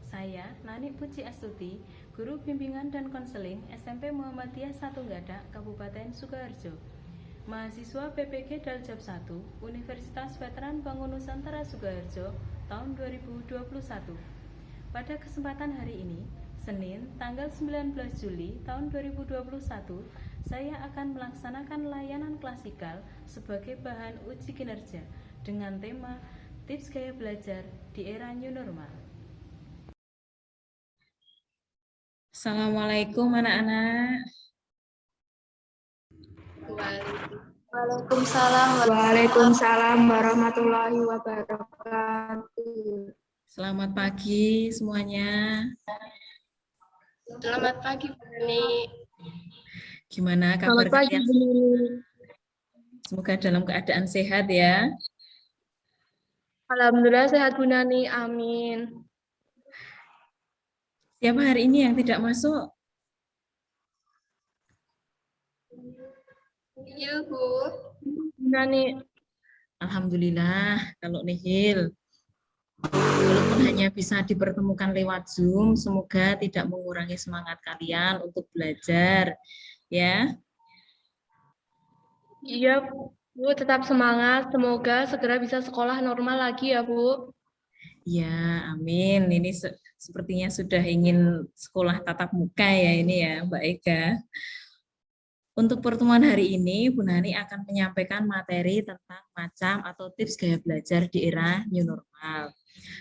saya Nani Puji Astuti, Guru Bimbingan dan Konseling SMP Muhammadiyah Satunggadak, Kabupaten Sukoharjo. Mahasiswa PPG Daljab 1, Universitas Veteran Bangun Nusantara Sukoharjo, tahun 2021. Pada kesempatan hari ini, Senin, tanggal 19 Juli tahun 2021, saya akan melaksanakan layanan klasikal sebagai bahan uji kinerja dengan tema Tips Gaya Belajar di Era New Normal. Assalamualaikum anak-anak. Waalaikumsalam warahmatullahi wabarakatuh. Selamat pagi semuanya. Selamat pagi, Bu Nani. Gimana kabar kalian? Semoga dalam keadaan sehat ya. Alhamdulillah sehat, Bu Nani. Amin. Siapa hari ini yang tidak masuk? Iya, Bu. Nani. Alhamdulillah, kalau nihil. Walaupun hanya bisa dipertemukan lewat Zoom, semoga tidak mengurangi semangat kalian untuk belajar, ya. Iya, Bu. Tetap semangat. Semoga segera bisa sekolah normal lagi ya, Bu. Ya, amin. Ini sepertinya sudah ingin sekolah tatap muka ya ini ya, Mbak Ega. Untuk pertemuan hari ini, Bu Nani akan menyampaikan materi tentang macam atau tips gaya belajar di era new normal.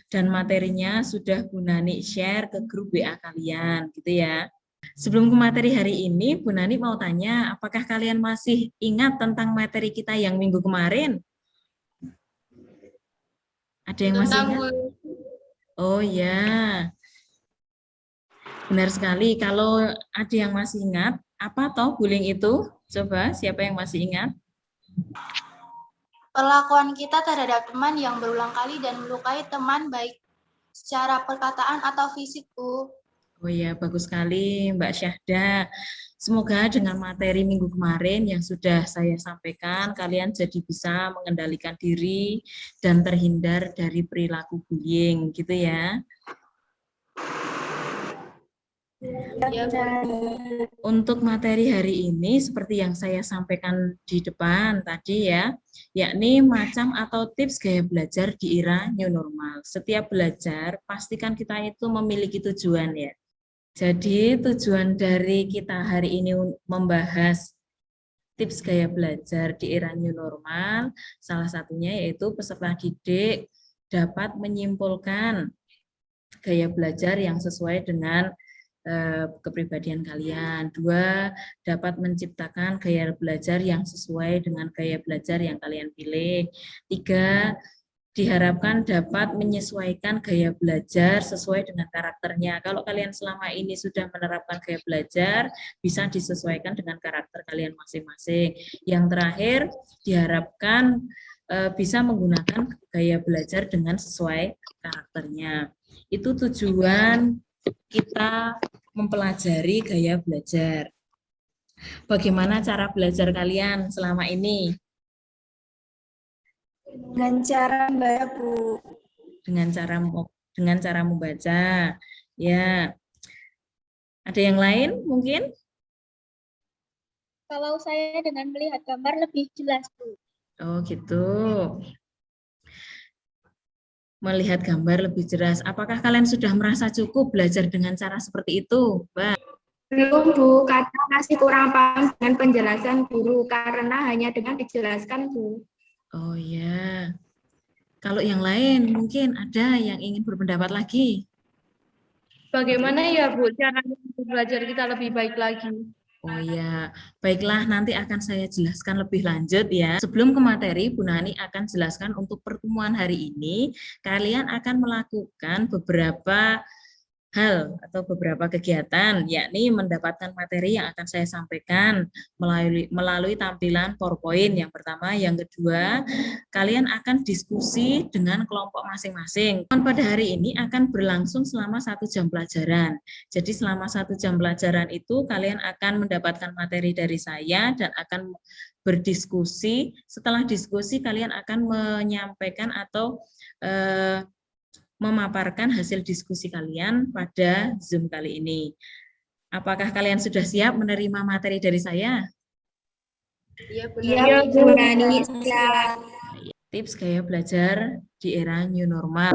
Dan materinya sudah Bu Nani share ke grup WA kalian, gitu ya. Sebelum ke materi hari ini, Bu Nani mau tanya, apakah kalian masih ingat tentang materi kita yang minggu kemarin? Ada yang masih ingat? Oh ya, benar sekali. Kalau ada yang masih ingat, apa toh bullying itu? Coba, siapa yang masih ingat? Perlakuan kita terhadap teman yang berulang kali dan melukai teman baik secara perkataan atau fisik, Bu. Oh ya, bagus sekali Mbak Syahda. Semoga dengan materi minggu kemarin yang sudah saya sampaikan, kalian jadi bisa mengendalikan diri dan terhindar dari perilaku bullying, gitu ya. Ya, Untuk materi hari ini, seperti yang saya sampaikan di depan tadi ya, yakni macam atau tips gaya belajar di era new normal. Setiap belajar, pastikan kita itu memiliki tujuan ya. Jadi tujuan dari kita hari ini membahas tips gaya belajar di era new normal, salah satunya yaitu peserta didik dapat menyimpulkan gaya belajar yang sesuai dengan kepribadian kalian. 2, dapat menciptakan gaya belajar yang sesuai dengan gaya belajar yang kalian pilih. 3, diharapkan dapat menyesuaikan gaya belajar sesuai dengan karakternya. Kalau kalian selama ini sudah menerapkan gaya belajar, bisa disesuaikan dengan karakter kalian masing-masing. Yang terakhir, diharapkan bisa menggunakan gaya belajar dengan sesuai karakternya. Itu tujuan kita mempelajari gaya belajar. Bagaimana cara belajar kalian selama ini? dengan cara membaca, Bu. Dengan cara membaca. Ya. Ada yang lain mungkin? Kalau saya dengan melihat gambar lebih jelas, Bu. Oh, gitu. Melihat gambar lebih jelas. Apakah kalian sudah merasa cukup belajar dengan cara seperti itu, Mbak? Belum, Bu. Kadang masih kurang paham dengan penjelasan guru karena hanya dengan dijelaskan, Bu. Oh ya. Kalau yang lain mungkin ada yang ingin berpendapat lagi. Bagaimana ya, Bu, cara belajar kita lebih baik lagi? Oh ya, baiklah nanti akan saya jelaskan lebih lanjut ya. Sebelum ke materi, Bu Nani akan jelaskan untuk pertemuan hari ini, kalian akan melakukan beberapa hal atau beberapa kegiatan, yakni mendapatkan materi yang akan saya sampaikan melalui tampilan PowerPoint yang pertama. Yang kedua, kalian akan diskusi dengan kelompok masing-masing. Pada hari ini akan berlangsung selama 1 jam pelajaran. Jadi selama 1 jam pelajaran itu kalian akan mendapatkan materi dari saya dan akan berdiskusi. Setelah diskusi kalian akan menyampaikan atau memaparkan hasil diskusi kalian pada Zoom kali ini. Apakah kalian sudah siap menerima materi dari saya? Iya, Iya, Bu Rani. Siap. Tips gaya belajar di era new normal.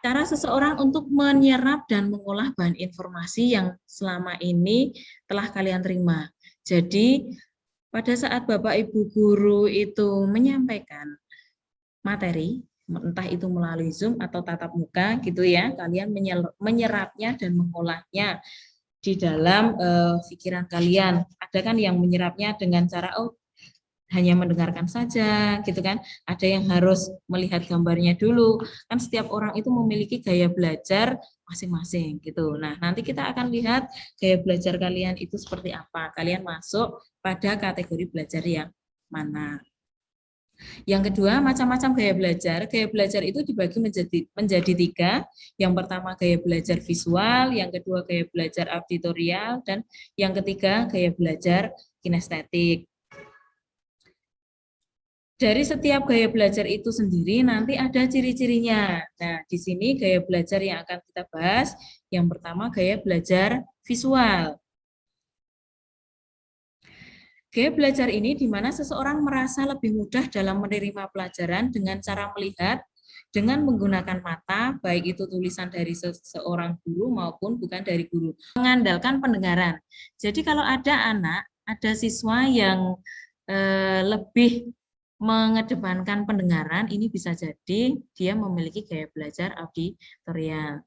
Cara seseorang untuk menyerap dan mengolah bahan informasi yang selama ini telah kalian terima. Jadi, pada saat Bapak Ibu guru itu menyampaikan materi, entah itu melalui Zoom atau tatap muka gitu ya, kalian menyerapnya dan mengolahnya di dalam pikiran kalian. Ada kan yang menyerapnya dengan cara hanya mendengarkan saja gitu kan, ada yang harus melihat gambarnya dulu, kan setiap orang itu memiliki gaya belajar masing-masing gitu. Nah, nanti kita akan lihat gaya belajar kalian itu seperti apa, kalian masuk pada kategori belajar yang mana. Yang kedua, macam-macam gaya belajar. Gaya belajar itu dibagi menjadi 3. Yang pertama gaya belajar visual, yang kedua gaya belajar auditorial, dan yang ketiga gaya belajar kinestetik. Dari setiap gaya belajar itu sendiri nanti ada ciri-cirinya. Nah, di sini gaya belajar yang akan kita bahas, yang pertama gaya belajar visual. Gaya belajar ini di mana seseorang merasa lebih mudah dalam menerima pelajaran dengan cara melihat, dengan menggunakan mata, baik itu tulisan dari seorang guru maupun bukan dari guru. Mengandalkan pendengaran. Jadi kalau ada siswa yang lebih mengedepankan pendengaran, ini bisa jadi dia memiliki gaya belajar auditorial.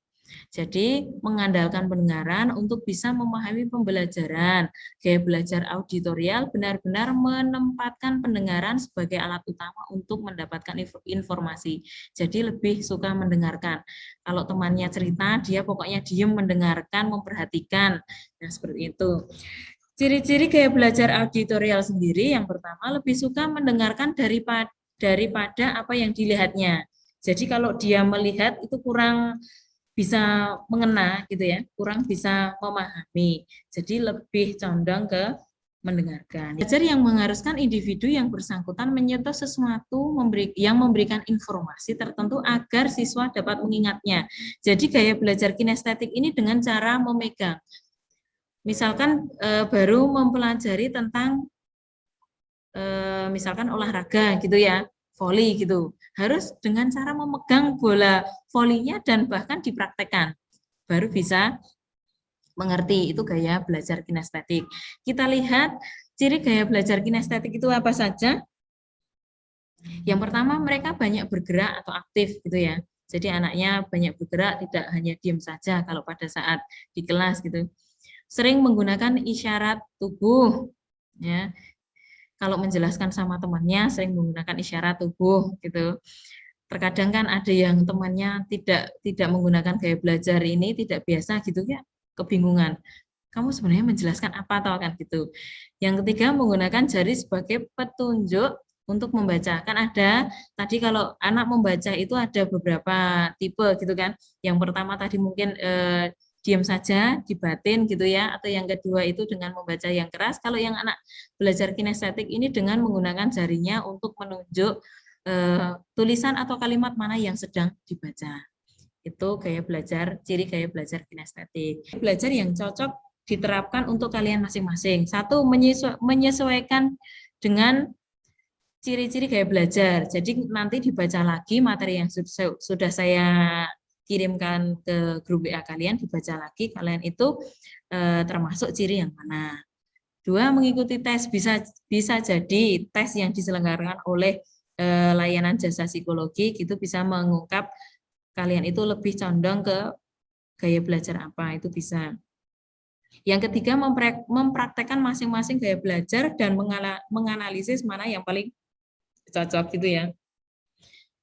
Jadi mengandalkan pendengaran untuk bisa memahami pembelajaran. Gaya belajar auditorial benar-benar menempatkan pendengaran sebagai alat utama untuk mendapatkan informasi. Jadi lebih suka mendengarkan. Kalau temannya cerita, dia pokoknya diam mendengarkan, memperhatikan. Nah, seperti itu. Ciri-ciri gaya belajar auditorial sendiri, yang pertama lebih suka mendengarkan daripada apa yang dilihatnya. Jadi kalau dia melihat itu kurang bisa mengena gitu ya, kurang bisa memahami. Jadi lebih condong ke mendengarkan. Belajar yang mengharuskan individu yang bersangkutan menyentuh sesuatu yang memberikan informasi tertentu agar siswa dapat mengingatnya. Jadi gaya belajar kinestetik ini dengan cara memegang. Misalkan baru mempelajari tentang misalkan olahraga gitu ya, voli gitu, harus dengan cara memegang bola volinya dan bahkan dipraktekkan, baru bisa mengerti. Itu gaya belajar kinestetik. Kita lihat ciri gaya belajar kinestetik itu apa saja. Yang pertama, mereka banyak bergerak atau aktif gitu ya. Jadi anaknya banyak bergerak, tidak hanya diam saja kalau pada saat di kelas gitu. Sering menggunakan isyarat tubuh, ya. Kalau menjelaskan sama temannya sering menggunakan isyarat tubuh gitu. Terkadang kan ada yang temannya tidak menggunakan gaya belajar ini, tidak biasa gitu ya, kebingungan. Kamu sebenarnya menjelaskan apa atau kan gitu. Yang ketiga, menggunakan jari sebagai petunjuk untuk membaca. Kan ada tadi kalau anak membaca itu ada beberapa tipe gitu kan. Yang pertama tadi mungkin diam saja, dibatin gitu ya, atau yang kedua itu dengan membaca yang keras. Kalau yang anak belajar kinestetik ini dengan menggunakan jarinya untuk menunjuk tulisan atau kalimat mana yang sedang dibaca. Itu gaya belajar, ciri gaya belajar kinestetik. Belajar yang cocok diterapkan untuk kalian masing-masing. 1, menyesuaikan dengan ciri-ciri gaya belajar. Jadi nanti dibaca lagi materi yang sudah saya kirimkan ke grup WA kalian, dibaca lagi kalian itu termasuk ciri yang mana. 2, mengikuti tes. Bisa jadi tes yang diselenggarakan oleh layanan jasa psikologi itu bisa mengungkap kalian itu lebih condong ke gaya belajar apa, itu bisa. Yang ketiga, mempraktekkan masing-masing gaya belajar dan menganalisis mana yang paling cocok gitu ya.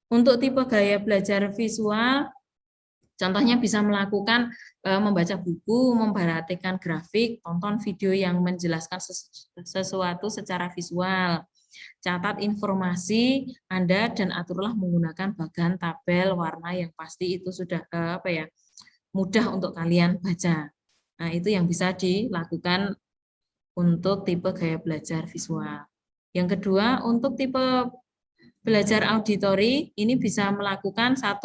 Untuk tipe gaya belajar visual, contohnya bisa melakukan membaca buku, memperhatikan grafik, tonton video yang menjelaskan sesuatu secara visual. Catat informasi Anda dan aturlah menggunakan bagan, tabel, warna yang pasti itu sudah mudah untuk kalian baca. Nah, itu yang bisa dilakukan untuk tipe gaya belajar visual. Yang kedua, untuk tipe belajar auditori, ini bisa melakukan 1,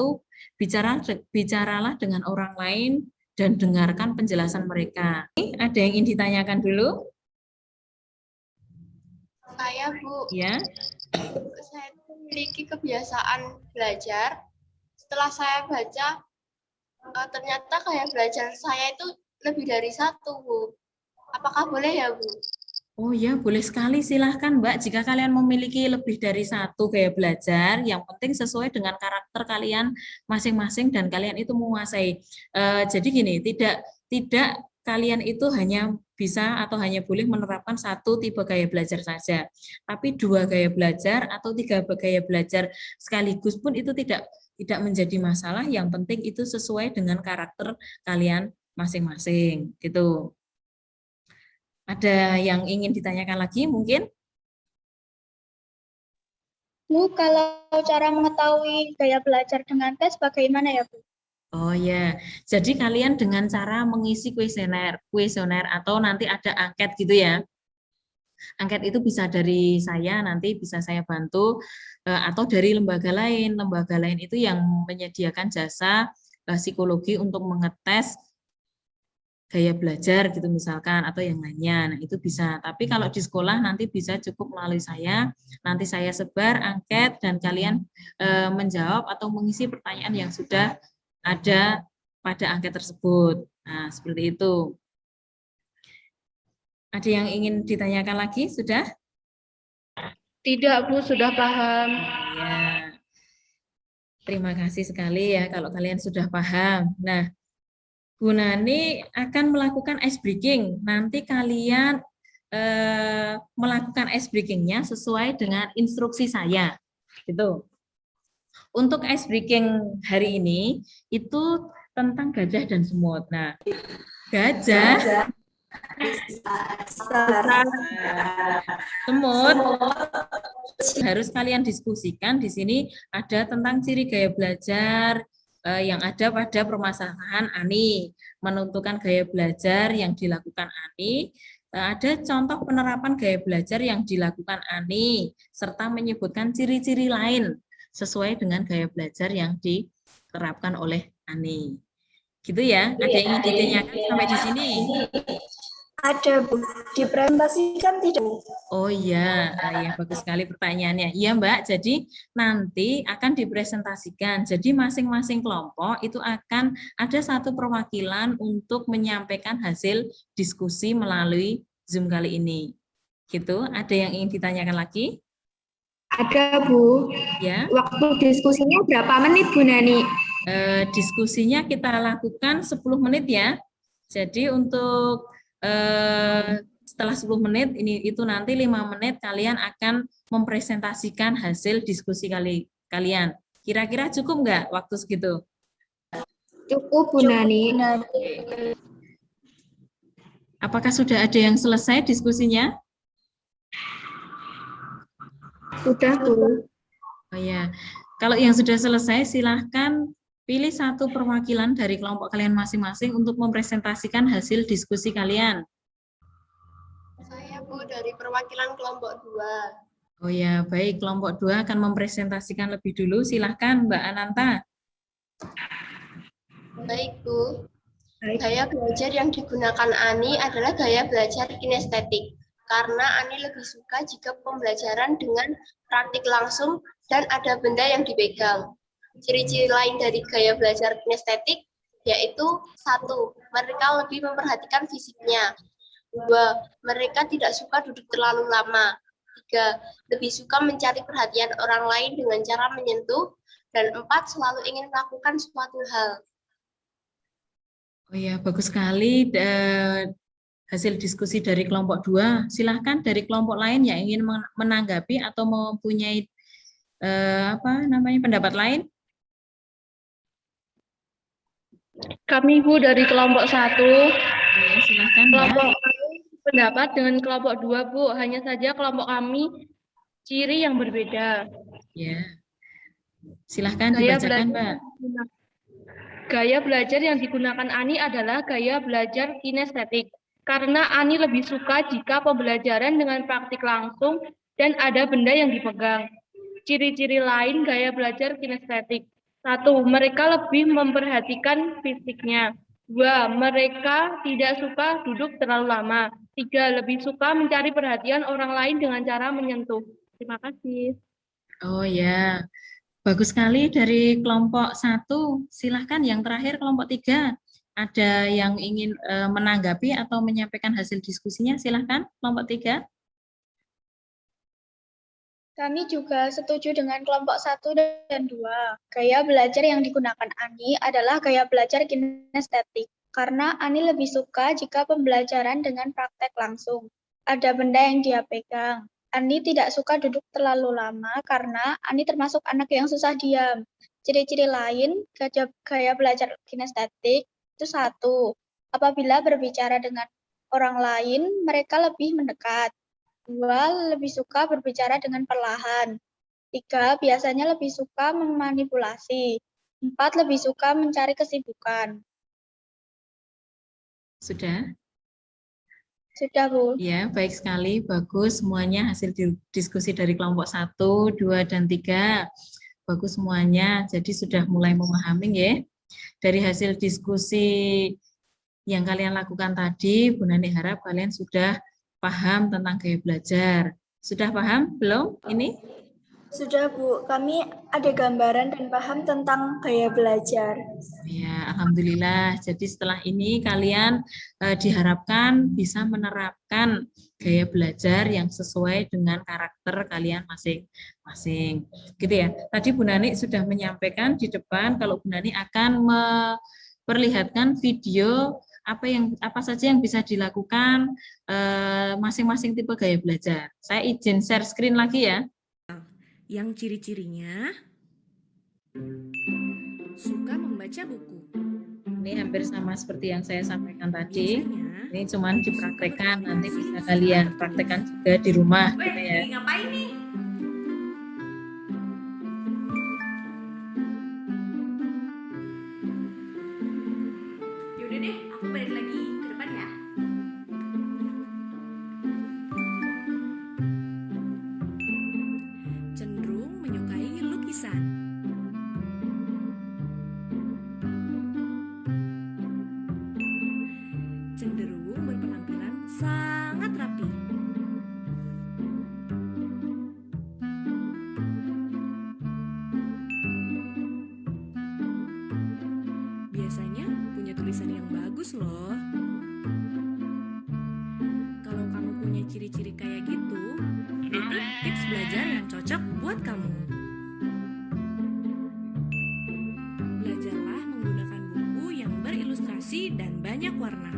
Bicaralah dengan orang lain dan dengarkan penjelasan mereka. Ada yang ingin ditanyakan dulu? Saya, Bu, Ya. saya memiliki kebiasaan belajar. Setelah saya baca, ternyata gaya belajar saya itu lebih dari satu, Bu. Apakah boleh ya, Bu? Oh ya, boleh sekali. Silahkan, Mbak. Jika kalian memiliki lebih dari satu gaya belajar, yang penting sesuai dengan karakter kalian masing-masing dan kalian itu menguasai. Jadi gini, tidak kalian itu hanya bisa atau hanya boleh menerapkan satu tipe gaya belajar saja. Tapi 2 gaya belajar atau 3 gaya belajar sekaligus pun itu tidak menjadi masalah. Yang penting itu sesuai dengan karakter kalian masing-masing, gitu. Ada yang ingin ditanyakan lagi mungkin? Bu, kalau cara mengetahui gaya belajar dengan tes bagaimana ya, Bu? Oh ya, jadi kalian dengan cara mengisi kuesioner atau nanti ada angket gitu ya. Angket itu bisa dari saya, nanti bisa saya bantu, atau dari lembaga lain. Lembaga lain itu yang menyediakan jasa psikologi untuk mengetes gaya belajar gitu misalkan atau yang lainnya. Nah, itu bisa. Tapi kalau di sekolah nanti bisa cukup melalui saya. Nanti saya sebar angket dan kalian menjawab atau mengisi pertanyaan yang sudah ada pada angket tersebut. Nah, seperti itu. Ada yang ingin ditanyakan lagi? Sudah? Tidak, Bu, sudah paham. Ya. Terima kasih sekali ya kalau kalian sudah paham. Nah, Bu Nani akan melakukan ice breaking. Nanti kalian melakukan ice breaking-nya sesuai dengan instruksi saya. Gitu. Untuk ice breaking hari ini itu tentang gajah dan semut. Nah, gajah, semut harus kalian diskusikan. Di sini ada tentang ciri gaya belajar yang ada pada permasalahan Ani, menentukan gaya belajar yang dilakukan Ani, ada contoh penerapan gaya belajar yang dilakukan Ani, serta menyebutkan ciri-ciri lain sesuai dengan gaya belajar yang diterapkan oleh Ani. Gitu ya, ada yang ingin ditanyakan sampai di sini? Ada, Bu. Dipresentasikan tidak, Bu? Oh iya, ya bagus sekali pertanyaannya. Iya Mbak, jadi nanti akan dipresentasikan. Jadi masing-masing kelompok itu akan ada satu perwakilan untuk menyampaikan hasil diskusi melalui Zoom kali ini. Gitu, ada yang ingin ditanyakan lagi? Ada, Bu. Ya. Waktu diskusinya berapa menit, Bu Nani? Diskusinya kita lakukan 10 menit ya. Jadi untuk setelah 10 menit itu nanti 5 menit kalian akan mempresentasikan hasil diskusi kalian. Kira-kira cukup nggak waktu segitu? Cukup, Bu Nani. Apakah sudah ada yang selesai diskusinya? Sudah, Bu. Oh ya, kalau yang sudah selesai silahkan pilih satu perwakilan dari kelompok kalian masing-masing untuk mempresentasikan hasil diskusi kalian. Saya, Bu, dari perwakilan kelompok 2. Oh ya, baik. Kelompok 2 akan mempresentasikan lebih dulu. Silahkan, Mbak Ananta. Baik, Bu. Gaya belajar yang digunakan Ani adalah gaya belajar kinestetik. Karena Ani lebih suka jika pembelajaran dengan praktik langsung dan ada benda yang dipegang. Ciri-ciri lain dari gaya belajar kinestetik yaitu 1. Mereka lebih memperhatikan fisiknya. 2. Mereka tidak suka duduk terlalu lama. 3. Lebih suka mencari perhatian orang lain dengan cara menyentuh. Dan 4. Selalu ingin melakukan suatu hal. Oh ya, bagus sekali hasil diskusi dari kelompok 2. Silahkan dari kelompok lain yang ingin menanggapi atau mempunyai pendapat lain. Kami, Bu, dari kelompok 1. Ya, silahkan Kelompok ya. kami pendapat dengan kelompok 2, Bu. Hanya saja kelompok kami ciri yang berbeda. Ya. Silahkan dibacakan, Mbak. Gaya belajar yang digunakan Ani adalah gaya belajar kinestetik. Karena Ani lebih suka jika pembelajaran dengan praktik langsung dan ada benda yang dipegang. Ciri-ciri lain gaya belajar kinestetik. 1. Mereka lebih memperhatikan fisiknya. 2. Mereka tidak suka duduk terlalu lama. 3. Lebih suka mencari perhatian orang lain dengan cara menyentuh. Terima kasih. Oh ya, bagus sekali dari kelompok 1. Silahkan yang terakhir kelompok 3. Ada yang ingin menanggapi atau menyampaikan hasil diskusinya? Silahkan kelompok 3. Kami juga setuju dengan kelompok 1 dan 2. Gaya belajar yang digunakan Ani adalah gaya belajar kinestetik, karena Ani lebih suka jika pembelajaran dengan praktek langsung. Ada benda yang dia pegang. Ani tidak suka duduk terlalu lama karena Ani termasuk anak yang susah diam. Ciri-ciri lain gaya belajar kinestetik itu 1. Apabila berbicara dengan orang lain, mereka lebih mendekat. 2. Lebih suka berbicara dengan perlahan. 3. Biasanya lebih suka memanipulasi. 4. Lebih suka mencari kesibukan. Sudah? Sudah, Bu. Ya, baik sekali. Bagus semuanya hasil diskusi dari kelompok 1, 2, dan 3. Bagus semuanya. Jadi sudah mulai memahami ya. Dari hasil diskusi yang kalian lakukan tadi, Bu Nani harap kalian sudah paham tentang gaya belajar. Sudah paham belum ini? Sudah, Bu. Kami ada gambaran dan paham tentang gaya belajar. Ya, alhamdulillah. Jadi setelah ini kalian diharapkan bisa menerapkan gaya belajar yang sesuai dengan karakter kalian masing-masing. Gitu ya. Tadi Bu Nani sudah menyampaikan di depan kalau Bu Nani akan memperlihatkan video apa saja yang bisa dilakukan masing-masing tipe gaya belajar. Saya izin share screen lagi ya. Yang ciri-cirinya suka membaca buku. Ini hampir sama seperti yang saya sampaikan tadi. Biasanya, Ini cuma dipraktekkan, nanti bisa kalian praktekkan juga di rumah. Gitu ya. ngapain nih? Yaudah deh, aku balik lagi ke depan ya. Cenderung menyukai lukisan. Cenderung berpenampilan sangat rapi. Biasanya punya tulisan yang bagus loh. Kalau kamu punya ciri-ciri kayak gitu, itu tips belajar yang cocok buat kamu. Belajarlah menggunakan buku yang berilustrasi dan banyak warna.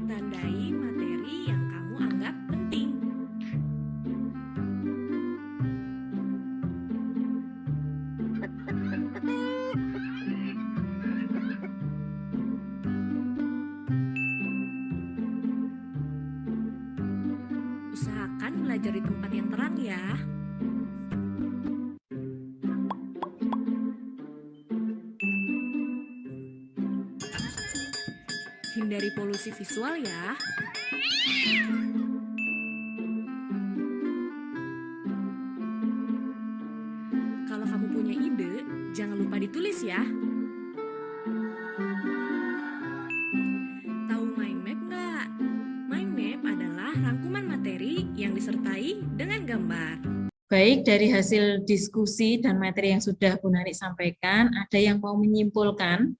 Tandai materi yang kamu anggap penting. Usahakan belajar di tempat yang terang ya. Hindari polusi visual ya. Kalau kamu punya ide, jangan lupa ditulis ya. Tahu mind map nggak? Mind map adalah rangkuman materi yang disertai dengan gambar. Baik, dari hasil diskusi dan materi yang sudah Bu Nani sampaikan, ada yang mau menyimpulkan?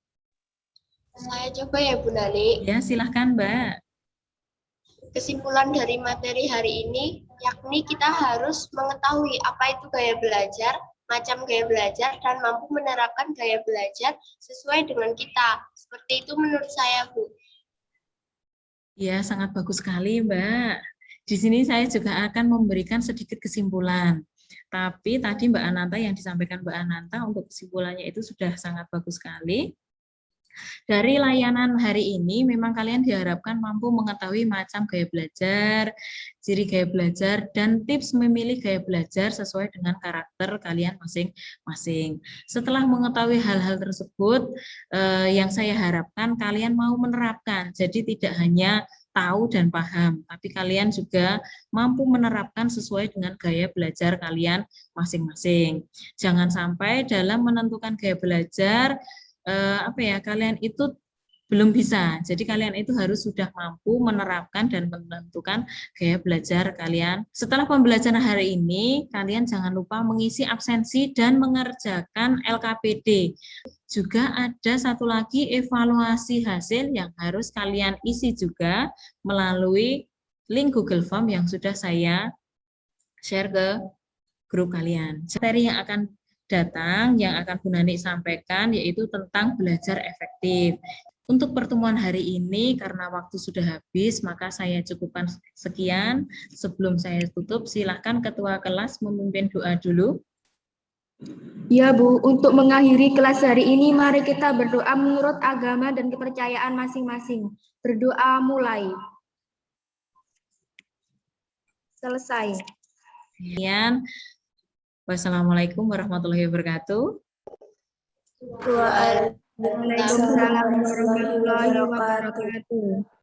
Saya coba ya Bu Nani. Ya, silahkan Mbak. Kesimpulan dari materi hari ini, yakni kita harus mengetahui apa itu gaya belajar, macam gaya belajar, dan mampu menerapkan gaya belajar sesuai dengan kita. Seperti itu menurut saya, Bu. Ya, sangat bagus sekali Mbak. Di sini saya juga akan memberikan sedikit kesimpulan. Tapi tadi Mbak Ananta yang disampaikan Mbak Ananta untuk kesimpulannya itu sudah sangat bagus sekali. Dari layanan hari ini memang kalian diharapkan mampu mengetahui macam gaya belajar, ciri gaya belajar, dan tips memilih gaya belajar sesuai dengan karakter kalian masing-masing. Setelah mengetahui hal-hal tersebut, yang saya harapkan kalian mau menerapkan. Jadi tidak hanya tahu dan paham, tapi kalian juga mampu menerapkan sesuai dengan gaya belajar kalian masing-masing. Jangan sampai dalam menentukan gaya belajar kalian itu belum bisa. Jadi kalian itu harus sudah mampu menerapkan dan menentukan gaya belajar kalian. Setelah pembelajaran hari ini, kalian jangan lupa mengisi absensi dan mengerjakan LKPD. Juga ada satu lagi evaluasi hasil yang harus kalian isi juga melalui link Google Form yang sudah saya share ke grup kalian. Materi yang akan datang, yang akan Bu Nani sampaikan, yaitu tentang belajar efektif. Untuk pertemuan hari ini, karena waktu sudah habis, maka saya cukupkan sekian. Sebelum saya tutup, silakan Ketua Kelas memimpin doa dulu. Ya Bu, untuk mengakhiri kelas hari ini, mari kita berdoa menurut agama dan kepercayaan masing-masing. Berdoa mulai. Selesai. Sekian. Wassalamualaikum warahmatullahi wabarakatuh. Waalaikumsalam warahmatullahi wabarakatuh.